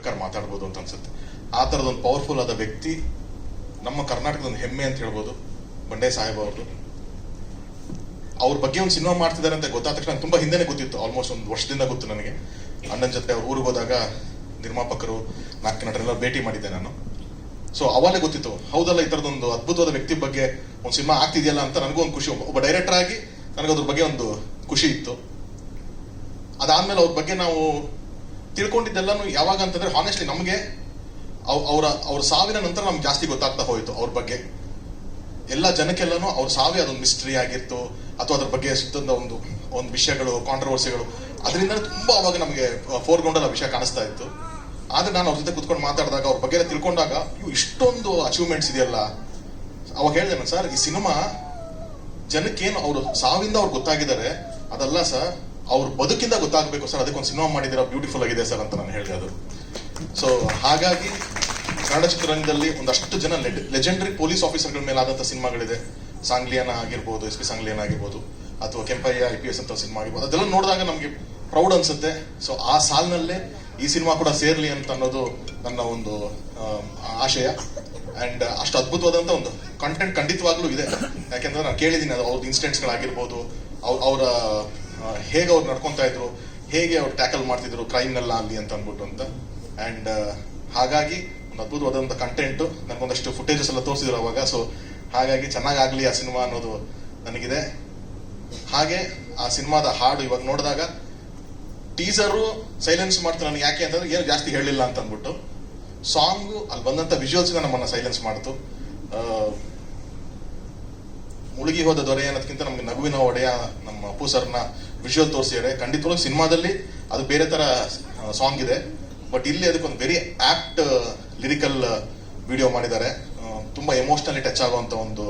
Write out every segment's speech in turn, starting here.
ಬೇಕಾದ್ರೆ ಮಾತಾಡ್ಬೋದು ಅಂತ ಅನ್ಸುತ್ತೆ. ಆ ಥರದೊಂದು ಪವರ್ಫುಲ್ ಆದ ವ್ಯಕ್ತಿ ನಮ್ಮ ಕರ್ನಾಟಕದ ಒಂದು ಹೆಮ್ಮೆ ಅಂತ ಹೇಳ್ಬೋದು ಬಂಡೆ ಸಾಹೇಬ್ ಅವ್ರದ್ದು. ಅವ್ರ ಬಗ್ಗೆ ಒಂದು ಸಿನಿಮಾ ಮಾಡ್ತಿದ್ದಾರೆ ಅಂತ ಗೊತ್ತಾದ ತಕ್ಷಣ ತುಂಬಾ ಹಿಂದೆನೇ ಗೊತ್ತಿತ್ತು, ಆಲ್ಮೋಸ್ಟ್ ಒಂದು ವರ್ಷದಿಂದ ಗೊತ್ತು ನನಗೆ. ಅಣ್ಣನ ಜೊತೆ ಅವ್ರ ಊರಿಗೆ ಹೋದಾಗ ನಿರ್ಮಾಪಕರು 4 ನಟರೆಲ್ಲ ಭೇಟಿ ಮಾಡಿದ್ದೆ ನಾನು. ಸೊ ಅವಾಗಲೇ ಗೊತ್ತಿತ್ತು, ಹೌದಲ್ಲ ಈ ಥರದೊಂದು ಅದ್ಭುತವಾದ ವ್ಯಕ್ತಿ ಬಗ್ಗೆ ಒಂದು ಸಿನಿಮಾ ಆಗ್ತಿದೆಯಲ್ಲ ಅಂತ ನನಗೂ ಒಂದು ಖುಷಿ. ಒಬ್ಬ ಡೈರೆಕ್ಟರ್ ಆಗಿ ನನಗೆ ಅದ್ರ ಬಗ್ಗೆ ಒಂದು ಖುಷಿ ಇತ್ತು. ಅದಾದ್ಮೇಲೆ ಅವ್ರ ಬಗ್ಗೆ ನಾವು ತಿಳ್ಕೊಂಡಿದ್ದೆಲ್ಲನೂ ಯಾವಾಗ ಅಂತಂದ್ರೆ ಹಾನೆಸ್ಟ್ಲಿ ನಮಗೆ ಅವ್ರ ಸಾವಿನ ನಂತರ ನಮ್ಗೆ ಜಾಸ್ತಿ ಗೊತ್ತಾಗ್ತಾ ಹೋಯ್ತು ಅವ್ರ ಬಗ್ಗೆ. ಎಲ್ಲ ಜನಕ್ಕೆಲ್ಲನೂ ಅವ್ರ ಸಾವೇ ಅದೊಂದು ಮಿಸ್ಟ್ರಿ ಆಗಿತ್ತು, ಅಥವಾ ಅದ್ರ ಬಗ್ಗೆ ಸುತ್ತದ ಒಂದು ವಿಷಯಗಳು, ಕಾಂಟ್ರವರ್ಸಿಗಳು, ಅದರಿಂದ ತುಂಬಾ ಅವಾಗ ನಮಗೆ ಫೋರ್ಗ್ರೌಂಡ್ ಅಲ್ಲಿ ವಿಷಯ ಕಾಣಿಸ್ತಾ ಇತ್ತು. ಆದ್ರೆ ನಾನು ಅವ್ರ ಜೊತೆ ಕುತ್ಕೊಂಡು ಮಾತಾಡಿದಾಗ ಅವ್ರ ಬಗ್ಗೆ ತಿಳ್ಕೊಂಡಾಗ ಇಷ್ಟೊಂದು ಅಚೀವ್ಮೆಂಟ್ಸ್ ಇದೆಯಲ್ಲ, ಅವಾಗ ಹೇಳಿದೆ ಸರ್, ಈ ಸಿನಿಮಾ ಜನಕ್ಕೇನು ಅವ್ರ ಸಾವಿಂದ ಅವ್ರು ಗೊತ್ತಾಗಿದ್ದಾರೆ ಅದಲ್ಲ ಸರ್, ಅವ್ರ ಬದುಕಿಂದ ಗೊತ್ತಾಗಬೇಕು ಸರ್, ಅದಕ್ಕೊಂದು ಸಿನಿಮಾ ಮಾಡಿದಿರ ಬ್ಯೂಟಿಫುಲ್ ಆಗಿದೆ ಸರ್ ಅಂತ ನಾನು ಹೇಳಿದೆ ಅದು. ಸೊ ಹಾಗಾಗಿ ಕನ್ನಡ ಚಿತ್ರರಂಗದಲ್ಲಿ ಒಂದಷ್ಟು ಜನ ಲೆಜೆಂಡರಿ ಪೊಲೀಸ್ ಆಫೀಸರ್ಗಳ ಮೇಲೆ ಆದಂತ ಸಿನಿಮಾಗಳಿದೆ. ಸಾಂಗ್ಲಿಯಾನ ಆಗಿರ್ಬೋದು, SP ಸಾಂಗ್ಲಿಯಾನ ಆಗಿರ್ಬೋದು, ಅಥವಾ ಕೆಂಪಯ್ಯ IPS ಅಂತ ಸಿನಿಮಾ ಆಗಿರ್ಬೋದು. ಅದೆಲ್ಲ ನೋಡಿದಾಗ ನಮ್ಗೆ ಪ್ರೌಡ್ ಅನ್ಸುತ್ತೆ. ಸೊ ಆ ಸಾಲಿನಲ್ಲೇ ಈ ಸಿನಿಮಾ ಕೂಡ ಸೇರ್ಲಿ ಅಂತ ಅನ್ನೋದು ನನ್ನ ಒಂದು ಆಶಯ. ಅಂಡ್ ಅಷ್ಟು ಅದ್ಭುತವಾದಂತ ಒಂದು ಕಂಟೆಂಟ್ ಖಂಡಿತವಾಗ್ಲೂ ಇದೆ. ಯಾಕೆಂದ್ರೆ ನಾನು ಕೇಳಿದ್ದೀನಿ ಅವ್ರದ್ದು ಇನ್ಸಿಡೆಂಟ್ಸ್ಗಳಾಗಿರ್ಬೋದು, ಅವರ ಹೇಗೆ ಅವ್ರು ನಡ್ಕೊಂತಾ ಇದ್ರು, ಹೇಗೆ ಅವ್ರು ಟ್ಯಾಕಲ್ ಮಾಡ್ತಿದ್ರು ಕ್ರೈಮ್ನೆಲ್ಲ ಅಲ್ಲಿ ಅಂತ ಅಂದ್ಬಿಟ್ಟು ಅಂತ. ಅಂಡ್ ಹಾಗಾಗಿ ಒಂದು ಅದ್ಭುತವಾದಂಥ ಕಂಟೆಂಟ್, ನನಗೊಂದಷ್ಟು ಫುಟೇಜಸ್ ಎಲ್ಲ ತೋರಿಸಿದ್ರು ಅವಾಗ. ಸೊ ಹಾಗಾಗಿ ಚೆನ್ನಾಗಾಗ್ಲಿ ಆ ಸಿನಿಮಾ ಅನ್ನೋದು ನನಗಿದೆ. ಹಾಗೆ ಆ ಸಿನಿಮಾದ ಹಾಡು ಇವಾಗ ನೋಡಿದಾಗ ಟೀಸರು ಸೈಲೆನ್ಸ್ ಮಾಡ್ತು ನನಗೆ. ಯಾಕೆ ಅಂತಂದ್ರೆ ಏನು ಜಾಸ್ತಿ ಹೇಳಿಲ್ಲ ಅಂತ ಅಂದ್ಬಿಟ್ಟು, ಸಾಂಗು ಅಲ್ಲಿ ಬಂದಂತ ವಿಜುವಲ್ಸ್ ನಮ್ಮನ್ನ ಸೈಲೆನ್ಸ್ ಮಾಡ್ತು. ಮುಳುಗಿ ಹೋದ ದೊರೆ ಅನ್ನೋದಕ್ಕಿಂತ ನಮ್ಗೆ ನಗುವಿನ ಒಡೆಯ ನಮ್ಮ ಅಪ್ಪು ಸರ್ನ ವಿಜುವಲ್ ತೋರಿಸಿದ್ದಾರೆ. ಖಂಡಿತವಾಗ್ಲೂ ಸಿನಿಮಾದಲ್ಲಿ ಅದು ಬೇರೆ ತರ ಸಾಂಗ್ ಇದೆ, ಬಟ್ ಇಲ್ಲಿ ಅದಕ್ಕೊಂದು ವೆರಿ ಆಪ್ಟ್ ಲಿರಿಕಲ್ ವಿಡಿಯೋ ಮಾಡಿದ್ದಾರೆ. ತುಂಬಾ ಎಮೋಷನಲಿ ಟಚ್ ಆಗುವಂತ ಒಂದು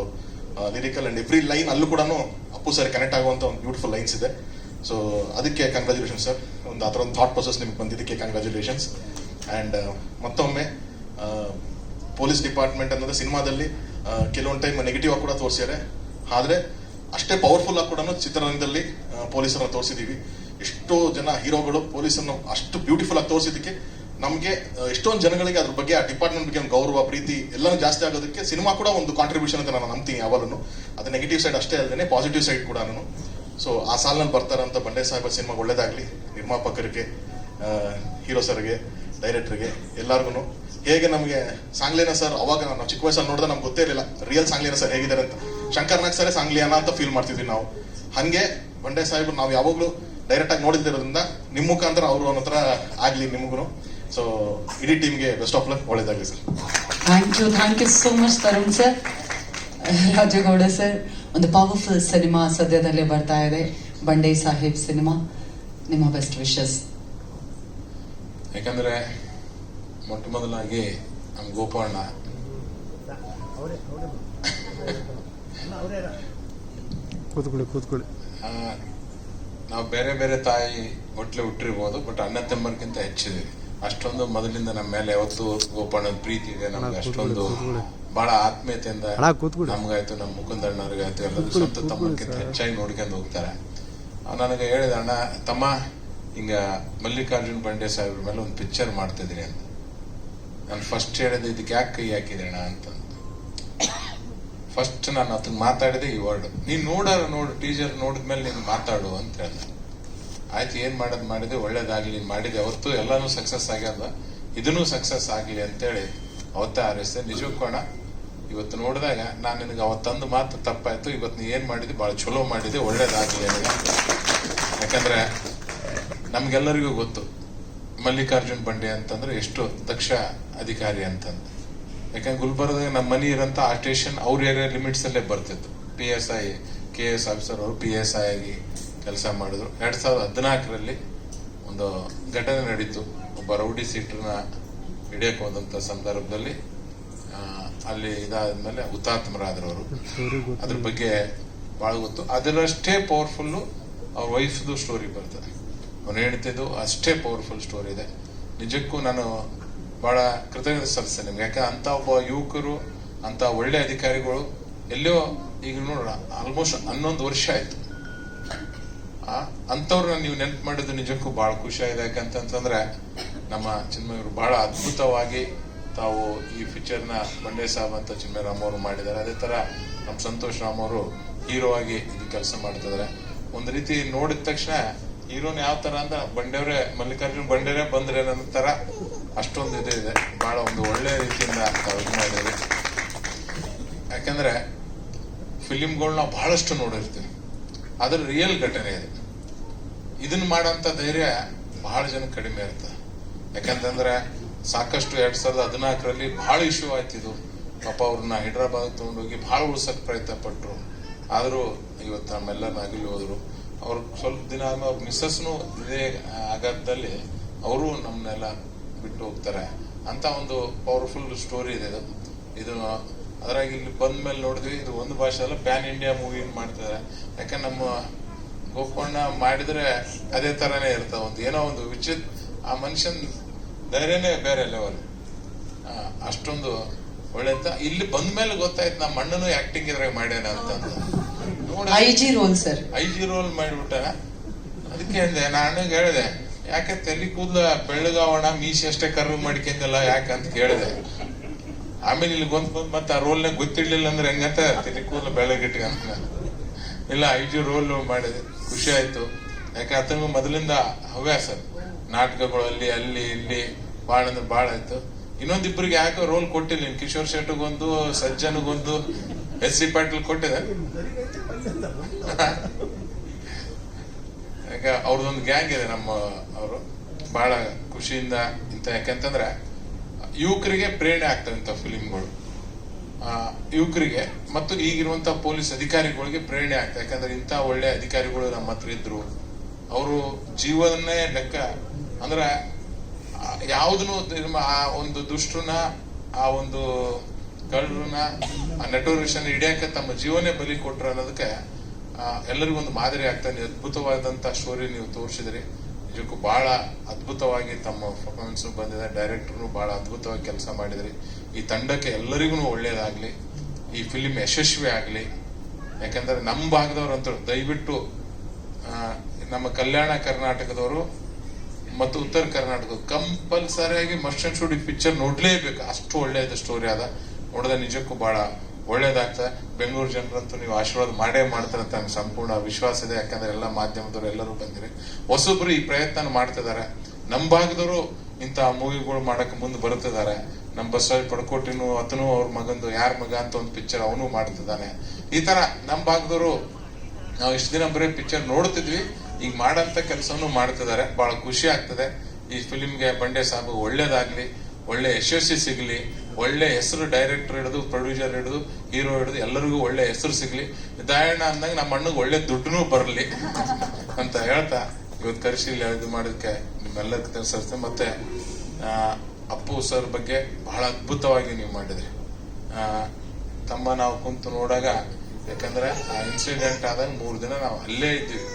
ಲಿರಿಕಲ್, ಅಂಡ್ ಎವ್ರಿ ಲೈನ್ ಅಲ್ಲೂ ಕೂಡ ಅಪ್ಪು ಸರ್ ಕನೆಕ್ಟ್ ಆಗುವಂತ ಒಂದು ಬ್ಯೂಟಿಫುಲ್ ಲೈನ್ಸ್ ಇದೆ. ಸೊ ಅದಕ್ಕೆ ಕಂಗ್ರಾಚುಲೇಷನ್ ಸರ್, ಒಂದು ಆ ಥರ ಒಂದು ಥಾಟ್ ಪ್ರೊಸೆಸ್ ನಿಮ್ಗೆ ಬಂದಿದ್ದಕ್ಕೆ ಕಂಗ್ರಾಚುಲೇಷನ್ಸ್. ಅಂಡ್ ಮತ್ತೊಮ್ಮೆ ಪೊಲೀಸ್ ಡಿಪಾರ್ಟ್ಮೆಂಟ್ ಅನ್ನೋದು ಸಿನಿಮಾದಲ್ಲಿ ಕೆಲವೊಂದು ಟೈಮ್ ನೆಗೆಟಿವ್ ಆಗಿ ಕೂಡ ತೋರಿಸಿದ್ದಾರೆ, ಆದ್ರೆ ಅಷ್ಟೇ ಪವರ್ಫುಲ್ ಆಗಿ ಕೂಡ ಚಿತ್ರರಂಗದಲ್ಲಿ ಪೊಲೀಸರನ್ನ ತೋರಿಸಿದೀವಿ. ಎಷ್ಟೋ ಜನ ಹೀರೋಗಳು ಪೊಲೀಸನ್ನು ಅಷ್ಟು ಬ್ಯೂಟಿಫುಲ್ ಆಗಿ ತೋರಿಸಿದಕ್ಕೆ ನಮಗೆ ಎಷ್ಟೊಂದು ಜನಗಳಿಗೆ ಅದ್ರ ಬಗ್ಗೆ, ಆ ಡಿಪಾರ್ಟ್ಮೆಂಟ್ ಬಗ್ಗೆ ಒಂದು ಗೌರವ, ಪ್ರೀತಿ ಎಲ್ಲನೂ ಜಾಸ್ತಿ ಆಗೋದಕ್ಕೆ ಸಿನಿಮಾ ಕೂಡ ಒಂದು ಕಾಂಟ್ರಿಬ್ಯೂಷನ್ ಅಂತ ನಾನು ನಂಬ್ತೀನಿ ಯಾವಾಗಲೂ. ಅದು ನೆಗೆಟಿವ್ ಸೈಡ್ ಅಷ್ಟೇ ಅಲ್ಲದೆ ಪಾಸಿಟಿವ್ ಸೈಡ್ ಕೂಡ. ಸೊ ಆ ಸಾಲಿನಲ್ಲಿ ಬರ್ತಾರಂತ ಬಂಡೆ ಸಾಹೇಬ ಸಿನಿಮಾ ಒಳ್ಳೇದಾಗ್ಲಿ, ನಿರ್ಮಾಪಕರಿಗೆ, ಹೀರೋ ಸರ್ಗೆ, ಡೈರೆಕ್ಟರ್ಗೆ, ಎಲ್ಲರಿಗೂ. ಹೇಗೆ ನಮಗೆ ಸಾಂಗ್ಲಿಯಾನ ಸರ್ ಅವಾಗ ನಾವು ಚಿಕ್ಕ ವಯಸ್ಸಲ್ಲಿ ನೋಡಿದ್ರೆ ನಮ್ಗೆ ಗೊತ್ತೇ ಇರಲಿಲ್ಲ ರಿಯಲ್ ಸಾಂಗ್ಲಿಯಾನ ಸರ್ ಹೇಗಿದ್ದಾರೆ ಅಂತ. ಶಂಕರ್ನಾಗ್ ಸರ್ ಸಾಂಗ್ಲಿಯಾನ ಅಂತ ಫೀಲ್ ಮಾಡ್ತಿದ್ವಿ ನಾವು. ಹಂಗೆ ಬಂಡೆ ಸಾಹೇಬ್ ನಾವು ಯಾವಾಗಲೂ ಡೈರೆಕ್ಟ್ ಆಗಿ ನೋಡಿದಿರೋದ್ರಿಂದ ನಿಮ್ಮ ಮುಖಾಂತರ ಅವರು ಅನ್ನೋ ಹತ್ರ ಆಗ್ಲಿ ನಿಮಗೂ. ಸೊ ಇಡೀ ಟೀಮ್ಗೆ ಬೆಸ್ಟ್ ಆಫ್ ಲಕ್, ಒಳ್ಳೇದಾಗ್ಲಿ sir. Thank you so much Tarun sir. Rajegowda sir, ಒಂದು ಪವರ್ಫುಲ್ ಸಿನಿಮಾ ಸದ್ಯದಲ್ಲೇ ಬರ್ತಾ ಇದೆ, ಬಂಡೆ ಸಾಹೇಬ್ ಸಿನಿಮಾ. ನಿಮ್ಮ ಬೆಸ್ಟ್ ವಿಶಸ್. ಯಾಕಂದ್ರೆ ಮೊಟ್ಟ ಮೊದಲಾಗಿ ನಮ್ಮ ಗೋಪಣ್ಣ ಕೂತ್ಕೊಳ್ಳಿ. ನಾವು ಬೇರೆ ಬೇರೆ ತಾಯಿ ಹೊಟ್ಲೆ ಹುಟ್ಟಿರ್ಬೋದು, ಬಟ್ ಅಣ್ಣ ತಮ್ಮರ್ಗಿಂತ ಹೆಚ್ಚಿದೆ. ಅಷ್ಟೊಂದು ಮೊದಲಿಂದ ನಮ್ಮ ಮೇಲೆ ಯಾವತ್ತು ಗೋಪಣ್ಣನ ಪ್ರೀತಿ ಇದೆ ನಮ್ಗೆ. ಅಷ್ಟೊಂದು ಬಹಳ ಆತ್ಮೀಯತೆಯಿಂದ ನಮ್ಗಾಯ್ತು, ನಮ್ಮ ಮುಕುಂದಣ್ಣವ್ರಿಗಾಯ್ತು, ಎಲ್ಲರೂ ಸ್ವಂತ ತಮ್ಮಕ್ಕಿಂತ ಹೆಚ್ಚಾಗಿ ನೋಡ್ಕೊಂಡು ಹೋಗ್ತಾರೆ. ನನಗೆ ಹೇಳಿದ ಅಣ್ಣ, ತಮ್ಮ ಹಿಂಗ ಮಲ್ಲಿಕಾರ್ಜುನ್ ಬಂಡೆ ಸಾಹೇಬ್ರ ಮೇಲೆ ಒಂದು ಪಿಕ್ಚರ್ ಮಾಡ್ತಿದ್ದೀನಿ ಅಂತ. ನಾನು ಫಸ್ಟ್ ಹೇಳಿದೆ, ಇದಕ್ಕೆ ಯಾಕೆ ಕೈ ಹಾಕಿದೆ ಅಣ್ಣ ಅಂತಂದು. ಫಸ್ಟ್ ನಾನು ಅದನ್ನ ಮಾತಾಡಿದೆ ಈ ವರ್ಡ್, ನೀನ್ ನೋಡು ಟೀಚರ್ ನೋಡಿದ್ಮೇಲೆ ನೀನ್ ಮಾತಾಡು ಅಂತ ಹೇಳಿದೆ. ಆಯ್ತು, ಏನ್ ಮಾಡಿದೆ, ಒಳ್ಳೇದಾಗ್ಲಿ, ನೀನ್ ಮಾಡಿದೆ. ಅವತ್ತು ಎಲ್ಲಾನು ಸಕ್ಸಸ್ ಆಗ್ಯದ, ಇದನ್ನು ಸಕ್ಸಸ್ ಆಗ್ಲಿ ಅಂತೇಳಿ ಅವತ್ತೇ ಹಾರೈಸಿದೆ. ನಿಜಕ್ಕೂ ಅಣ್ಣ, ಇವತ್ತು ನೋಡಿದಾಗ ನಾನು ನಿನಗೆ ಅವತ್ತಂದು ಮಾತು ತಪ್ಪಾಯ್ತು, ಇವತ್ತು ನೀ ಏನ್ ಮಾಡಿದೆ ಬಹಳ ಚಲೋ ಮಾಡಿದೆ, ಒಳ್ಳೇದಾಗ್ಲಿ ಅಂತ. ಯಾಕಂದ್ರೆ ನಮ್ಗೆಲ್ಲರಿಗೂ ಗೊತ್ತು ಮಲ್ಲಿಕಾರ್ಜುನ್ ಬಂಡೆ ಅಂತಂದ್ರೆ ಎಷ್ಟು ದಕ್ಷ ಅಧಿಕಾರಿ ಅಂತಂದು. ಯಾಕಂದ್ರೆ ಗುಲ್ಬರ್ಗದಾಗ ನಮ್ಮ ಮನಿ ಇರೋಂತ ಆ ಸ್ಟೇಷನ್ ಅವ್ರ ಏರಿಯಾ ಲಿಮಿಟ್ಸ್ ಅಲ್ಲೇ ಬರ್ತಿತ್ತು. PSI KS ಆಫೀಸರ್ ಅವರು PSI ಆಗಿ ಕೆಲಸ ಮಾಡಿದ್ರು. 2014ರಲ್ಲಿ ಒಂದು ಘಟನೆ ನಡೀತು. ಒಬ್ಬ ರೌಡಿ ಸೀಟರ್ನ ಹಿಡಿಯಕ್ ಹೋದಂತ ಸಂದರ್ಭದಲ್ಲಿ ಅಲ್ಲಿ ಇದಾದ್ಮೇಲೆ ಹುತಾತ್ಮರಾದ್ರವರು. ಅದ್ರ ಬಗ್ಗೆ ಬಹಳ ಗೊತ್ತು. ಅದರಷ್ಟೇ ಪವರ್ಫುಲ್ ಅವ್ರ ವೈಫ್ದು ಸ್ಟೋರಿ ಬರ್ತದೆ. ಅವ್ನು ಹೇಳ್ತಿದ್ದು ಅಷ್ಟೇ ಪವರ್ಫುಲ್ ಸ್ಟೋರಿ ಇದೆ. ನಿಜಕ್ಕೂ ನಾನು ಬಹಳ ಕೃತಜ್ಞತೆ ಸಲ್ಲಿಸ್ತೇನೆ ನಿಮ್ಗೆ. ಯಾಕೆ ಅಂತ ಒಬ್ಬ ಯುವಕರು, ಅಂತ ಒಳ್ಳೆ ಅಧಿಕಾರಿಗಳು ಎಲ್ಲೋ ಈಗ ನೋಡೋಣ ಆಲ್ಮೋಸ್ಟ್ 11 ವರ್ಷ ಆಯ್ತು. ಅಂಥವ್ರನ್ನ ನೀವು ನೆನ್ಪು ಮಾಡಿದ್ದು ನಿಜಕ್ಕೂ ಬಹಳ ಖುಷಿ ಆಗಿದೆ. ಯಾಕಂತಂದ್ರೆ ನಮ್ಮ ಚಿನ್ಮಯವರು ಬಹಳ ಅದ್ಭುತವಾಗಿ ತಾವು ಈ ಪಿಕ್ಚರ್ನ ಬಂಡೆ ಸಾಬ್ ಅಂತ ಚಿನ್ಮಯ ರಾಮ್ ಅವರು ಮಾಡಿದ್ದಾರೆ. ಅದೇ ತರ ನಮ್ಮ ಸಂತೋಷ್ ರಾಮ್ ಅವರು ಹೀರೋ ಆಗಿ ಇದು ಕೆಲಸ ಮಾಡ್ತಿದ್ದಾರೆ. ಒಂದ್ ರೀತಿ ನೋಡಿದ ತಕ್ಷಣ ಹೀರೋನ್ ಯಾವ ತರ ಅಂತ ಬಂಡೆಯವರೇ ಮಲ್ಲಿಕಾರ್ಜುನ್ ಬಂಡೆರೇ ಬಂದ್ರೆ ಅನ್ನೋ ತರ ಅಷ್ಟೊಂದು ಇದೆ. ಬಹಳ ಒಂದು ಒಳ್ಳೆ ರೀತಿಯಿಂದ ತಾವು ಇದು ಮಾಡಿದ್ದಾರೆ. ಯಾಕಂದ್ರೆ ಫಿಲಿಮ್ಗಳು ನಾವು ಬಹಳಷ್ಟು ನೋಡಿರ್ತೀವಿ, ಅದ್ರ ರಿಯಲ್ ಘಟನೆ ಇದೆ. ಇದನ್ನ ಮಾಡೋಂಥ ಧೈರ್ಯ ಬಹಳ ಜನ ಕಡಿಮೆ ಇರ್ತದೆ. ಯಾಕಂತಂದ್ರೆ ಸಾಕಷ್ಟು 2014ರಲ್ಲಿ ಬಹಳ ಇಶ್ಯೂ ಆಯ್ತು ಇದು. ಪಾಪ ಅವ್ರನ್ನ ಹೈದ್ರಾಬಾದ್ ತಗೊಂಡೋಗಿ ಬಹಳ ಉಳ್ಸಕ್ ಪ್ರಯತ್ನ ಪಟ್ರು. ಆದ್ರೂ ಇವತ್ತು ನಮ್ಮೆಲ್ಲರನ್ನ ಅಗಲಿ ಹೋದ್ರು. ಅವ್ರು ಸ್ವಲ್ಪ ದಿನ ಆದ್ಮೇಲೆ ಅವ್ರ ಮಿಸ್ಸಸ್ನು ಇದೇ ಆಘಾತದಲ್ಲಿ ಅವರು ನಮ್ಮನ್ನೆಲ್ಲ ಬಿಟ್ಟು ಹೋಗ್ತಾರೆ ಅಂತ ಒಂದು ಪವರ್ಫುಲ್ ಸ್ಟೋರಿ ಇದೆ ಇದು. ಅದ್ರಾಗ ಇಲ್ಲಿ ಬಂದ ಮೇಲೆ ನೋಡಿದ್ವಿ, ಇದು ಒಂದು ಭಾಷೆ ಅಲ್ಲ, ಪ್ಯಾನ್ ಇಂಡಿಯಾ ಮೂವಿ ಮಾಡ್ತಿದ್ದಾರೆ. ಯಾಕಂದ್ರೆ ನಮ್ಮ ಗೋಪಣ್ಣ ಮಾಡಿದ್ರೆ ಅದೇ ತರಾನೇ ಇರ್ತಾವ. ಒಂದು ಏನೋ ಒಂದು ವಿಚಿತ್ರ, ಆ ಮನುಷ್ಯನ್ ಧೈರ್ಯನೇ ಬೇರೆ ಲೆವೆಲ್, ಅಷ್ಟೊಂದು ಒಳ್ಳೆ ಅಂತ. ಇಲ್ಲಿ ಬಂದ ಮೇಲೆ ಗೊತ್ತಾಯ್ತು ನಮ್ಮ ಅಣ್ಣನು ಆಕ್ಟಿಂಗ್ ಇದ್ರಾಗ ಮಾಡ್ಯಾನ ಅಂತಂದು. IG role sir, IG role ಮಾಡಿಬಿಟ್ಟ. ಅದಕ್ಕೆ ಅಂದೆ, ನಾ ಅಣ್ಣಗೆ ಹೇಳಿದೆ, ಯಾಕೆ ತಲೆ ಕೂದಲ ಬೆಳ್ಳಗಾವಣ ಮೀಸಿ ಅಷ್ಟೇ ಕರ್ವ್ ಮಾಡ್ಕೊಂಡಲ್ಲ ಯಾಕಂತ ಕೇಳಿದೆ. ಆಮೇಲೆ ಇಲ್ಲಿ ಬಂದ್ ಮತ್ತೆ ಆ ರೋಲ್ನಾಗ ಗೊತ್ತಿಡ್ಲಿಲ್ಲ ಅಂದ್ರೆ ಹೆಂಗಂತ ತಲೆ ಕೂದಲ ಬೆಳ್ಳಗಿಟ್ಕಂತ. ಇಲ್ಲ IG ರೋಲ್ ಮಾಡಿದೆ, ಖುಷಿ ಆಯ್ತು. ಯಾಕೆ ಆತನಿಗೂ ಮೊದಲಿಂದ ಹವ್ಯಾಸ ನಾಟಕಗಳಲ್ಲಿ ಅಲ್ಲಿ ಇಲ್ಲಿ ಬಾಳ ಅಂದ್ರೆ ಬಾಳ ಆಯ್ತು. ಇನ್ನೊಂದಿಬ್ಬರಿಗೆ ಯಾಕೋ ರೋಲ್ ಕೊಟ್ಟಿಲ್ಲ. ಕಿಶೋರ್ ಶೆಟ್ಟಿಗೊಂದು, ಸಜ್ಜನ್ಗೊಂದು, SC ಪಾಟೀಲ್ ಕೊಟ್ಟಿದೆ. ಯಾಕ ಅವ್ರದೊಂದು ಗ್ಯಾಂಗ್ ಇದೆ ನಮ್ಮ ಅವರು. ಬಹಳ ಖುಷಿಯಿಂದ ಇಂತ, ಯಾಕಂತಂದ್ರೆ ಯುವಕರಿಗೆ ಪ್ರೇರಣೆ ಆಗ್ತವೆ ಇಂಥ ಫಿಲಿಮ್ಗಳು. ಯುವಕರಿಗೆ ಮತ್ತು ಈಗಿರುವಂತ ಪೊಲೀಸ್ ಅಧಿಕಾರಿಗಳಿಗೆ ಪ್ರೇರಣೆ ಆಗ್ತದೆ. ಯಾಕಂದ್ರೆ ಇಂಥ ಒಳ್ಳೆ ಅಧಿಕಾರಿಗಳು ನಮ್ಮ ಹತ್ರ ಇದ್ರು. ಅವರು ಜೀವನನೇ ಲೆಕ್ಕ ಅಂದ್ರೆ ಯಾವುದನ್ನು ಆ ಒಂದು ದುಷ್ಟರನ್ನ, ಆ ಒಂದು ಕಳ್ಳರನ್ನ, ಆ ನಟೋರಿಷನ್ ಹಿಡಿಯಕ್ಕೆ ತಮ್ಮ ಜೀವನೇ ಬಲಿ ಕೊಟ್ರು ಅನ್ನೋದಕ್ಕೆ ಎಲ್ಲರಿಗೂ ಒಂದು ಮಾದರಿ ಆಗ್ತಾನೆ. ಅದ್ಭುತವಾದಂತ ಸ್ಟೋರಿ ನೀವು ತೋರಿಸಿದ್ರಿ. ನಿಜಕ್ಕೂ ಬಹಳ ಅದ್ಭುತವಾಗಿ ತಮ್ಮ ಪರ್ಫಾರ್ಮೆನ್ಸ್ ಬಂದಿದೆ. ಡೈರೆಕ್ಟರ್ನು ಬಹಳ ಅದ್ಭುತವಾಗಿ ಕೆಲಸ ಮಾಡಿದ್ರಿ. ಈ ತಂಡಕ್ಕೆ ಎಲ್ಲರಿಗೂ ಒಳ್ಳೇದಾಗ್ಲಿ, ಈ ಫಿಲಿಂ ಯಶಸ್ವಿ ಆಗ್ಲಿ. ಯಾಕಂದ್ರೆ ನಮ್ಮ ಭಾಗದವ್ರಂತೂ ದಯವಿಟ್ಟು ನಮ್ಮ ಕಲ್ಯಾಣ ಕರ್ನಾಟಕದವರು ಮತ್ತು ಉತ್ತರ ಕರ್ನಾಟಕ ಕಂಪಲ್ಸರಿಯಾಗಿ ಮಸ್ಟ್ ಅಂಡ್ ಶುಡ್ ಈ ಪಿಕ್ಚರ್ ನೋಡ್ಲೇಬೇಕು. ಅಷ್ಟು ಒಳ್ಳೆಯದ ಸ್ಟೋರಿ ಅದ. ನೋಡಿದ್ರೆ ನಿಜಕ್ಕೂ ಬಹಳ ಒಳ್ಳೇದಾಗ್ತದೆ. ಬೆಂಗಳೂರು ಜನರಂತೂ ನೀವು ಆಶೀರ್ವಾದ ಮಾಡೇ ಮಾಡ್ತಾರೆ ಅಂತ ನಂಗೆ ಸಂಪೂರ್ಣ ವಿಶ್ವಾಸ ಇದೆ. ಯಾಕಂದ್ರೆ ಎಲ್ಲ ಮಾಧ್ಯಮದವರು ಎಲ್ಲರೂ ಬಂದಿರಿ, ಹೊಸೊಬ್ರು ಈ ಪ್ರಯತ್ನ ಮಾಡ್ತಿದ್ದಾರೆ. ನಮ್ಮ ಭಾಗದವರು ಇಂಥ ಮೂವಿಗಳು ಮಾಡಕ್ ಮುಂದೆ ಬರುತ್ತಿದ್ದಾರೆ. ನಮ್ಮ ಬಸವರಾಜ್ ಪಡ್ಕೋಟಿನು ಆತನು ಅವ್ರ ಮಗಂದು ಯಾರ ಮಗ ಅಂತ ಒಂದು ಪಿಕ್ಚರ್ ಅವನು ಮಾಡ್ತಿದ್ದಾನೆ. ಈ ತರ ನಮ್ಮ ಭಾಗದವರು ನಾವು ಇಷ್ಟು ದಿನ ಬರೀ ಪಿಕ್ಚರ್ ನೋಡ್ತಿದ್ವಿ, ಈಗ ಮಾಡಂತ ಕೆಲಸವನ್ನು ಮಾಡ್ತಿದ್ದಾರೆ. ಬಹಳ ಖುಷಿ ಆಗ್ತದೆ. ಈ ಫಿಲಿಂಗೆ ಬಂಡೆ ಸಾಬ್ ಒಳ್ಳೇದಾಗ್ಲಿ, ಒಳ್ಳೆ ಯಶಸ್ವಿ ಸಿಗ್ಲಿ, ಒಳ್ಳೆ ಹೆಸರು ಡೈರೆಕ್ಟರ್ ಹಿಡಿದು ಪ್ರೊಡ್ಯೂಸರ್ ಹಿಡಿದು ಹೀರೋ ಹಿಡಿದು ಎಲ್ಲರಿಗೂ ಒಳ್ಳೆ ಹೆಸರು ಸಿಗ್ಲಿ. ದಾಯಣ್ಣ ಅಂದಾಗ ನಮ್ಮ ಅಣ್ಣಗೆ ಒಳ್ಳೆ ದುಡ್ಡುನೂ ಬರಲಿ ಅಂತ ಹೇಳ್ತಾ ಇವತ್ತು ಕರೆಸಿ ಇದು ಮಾಡೋದಕ್ಕೆ ನಿಮ್ಮೆಲ್ಲರಿಗೂ ತಿಳಿಸ್ತೇನೆ. ಮತ್ತೆ ಅಪ್ಪು ಸರ್ ಬಗ್ಗೆ ಬಹಳ ಅದ್ಭುತವಾಗಿ ನೀವು ಮಾಡಿದ್ರಿ. ತಮ್ಮ ನಾವು ಕುಂತು ನೋಡಾಗ, ಯಾಕಂದ್ರೆ ಆ ಇನ್ಸಿಡೆಂಟ್ ಆದಾಗ 3 ದಿನ ನಾವು ಅಲ್ಲೇ ಇದ್ದೀವಿ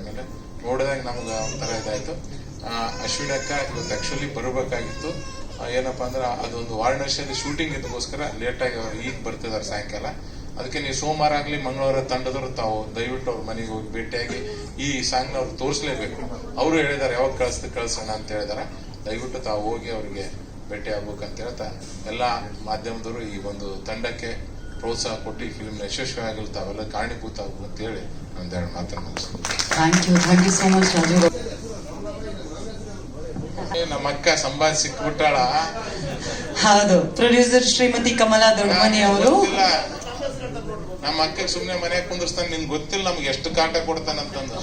ಮೇಲೆ ನೋಡಿದಾಗ ನಮ್ಗೆ ಒಂಥರ ಇದಾಯ್ತು. ಅಶ್ವಿನಿ ಅಕ್ಕ ಇವತ್ತು ಆಕ್ಚುಲಿ ಬರಬೇಕಾಗಿತ್ತು. ಏನಪ್ಪಾ ಅಂದ್ರೆ ಅದೊಂದು ವಾರಣಾಸಿಯಲ್ಲಿ ಶೂಟಿಂಗ್ ಇದಕ್ಕೋಸ್ಕರ ಲೇಟ್ ಆಗಿ ಅವ್ರು ಈಗ ಬರ್ತಿದಾರೆ ಸಾಯಂಕಾಲ. ಅದಕ್ಕೆ ನೀವು ಸೋಮವಾರ ಆಗ್ಲಿ ಮಂಗಳವಾರ ತಂಡದವರು ತಾವು ದಯವಿಟ್ಟು ಅವ್ರ ಮನೆಗೆ ಹೋಗಿ ಭೇಟಿಯಾಗಿ ಈ ಸಾಂಗ್ ನ ಅವ್ರು ತೋರಿಸ್ಲೇಬೇಕು. ಅವರು ಹೇಳಿದಾರೆ ಯಾವಾಗ ಕಳ್ಸೋಣ ಅಂತ ಹೇಳಿದಾರೆ. ದಯವಿಟ್ಟು ತಾವು ಹೋಗಿ ಅವ್ರಿಗೆ ಭೇಟಿ ಆಗ್ಬೇಕಂತ ಹೇಳ್ತಾ ಎಲ್ಲಾ ಮಾಧ್ಯಮದವರು ಈ ಒಂದು ತಂಡಕ್ಕೆ ಪ್ರೋತ್ಸಾಹ ಕೊಟ್ಟು ಈ ಫಿಲ್ಮ್ ಯಶಸ್ವಿ ಆಗಲು ತಾವೆಲ್ಲ ಕಾರಣೀಭೂತ ಆಗ್ಬೇಕು ಅಂತ ಹೇಳಿ ಒಂದೆರಡು ಮಾತನ್ನು ಮುಗಿಸ್ತೀನಿ. Thank you so much Raju. ನಮ್ಮ ಅಕ್ಕ ಸಂಭಾಷ್ ಸಿಕ್ಬಿಟ್ಟಾಳ. ಹೌದು, ಪ್ರೊಡ್ಯೂಸರ್ ಶ್ರೀಮತಿ ಕಮಲಾ ದೊಡ್ಡಮನಿ ಅವರು. ನಮ್ಮ ಅಕ್ಕ ಸುಮ್ನೆ ಮನೆಯಾಗ ಕುಂದಿರ್ಸ್ತಾನೆ, ನಿನ್ಗೆ ಗೊತ್ತಿಲ್ಲ ನಮ್ಗೆ ಎಷ್ಟು ಕಾಟ ಕೊಡ್ತಾನಂತಂದು.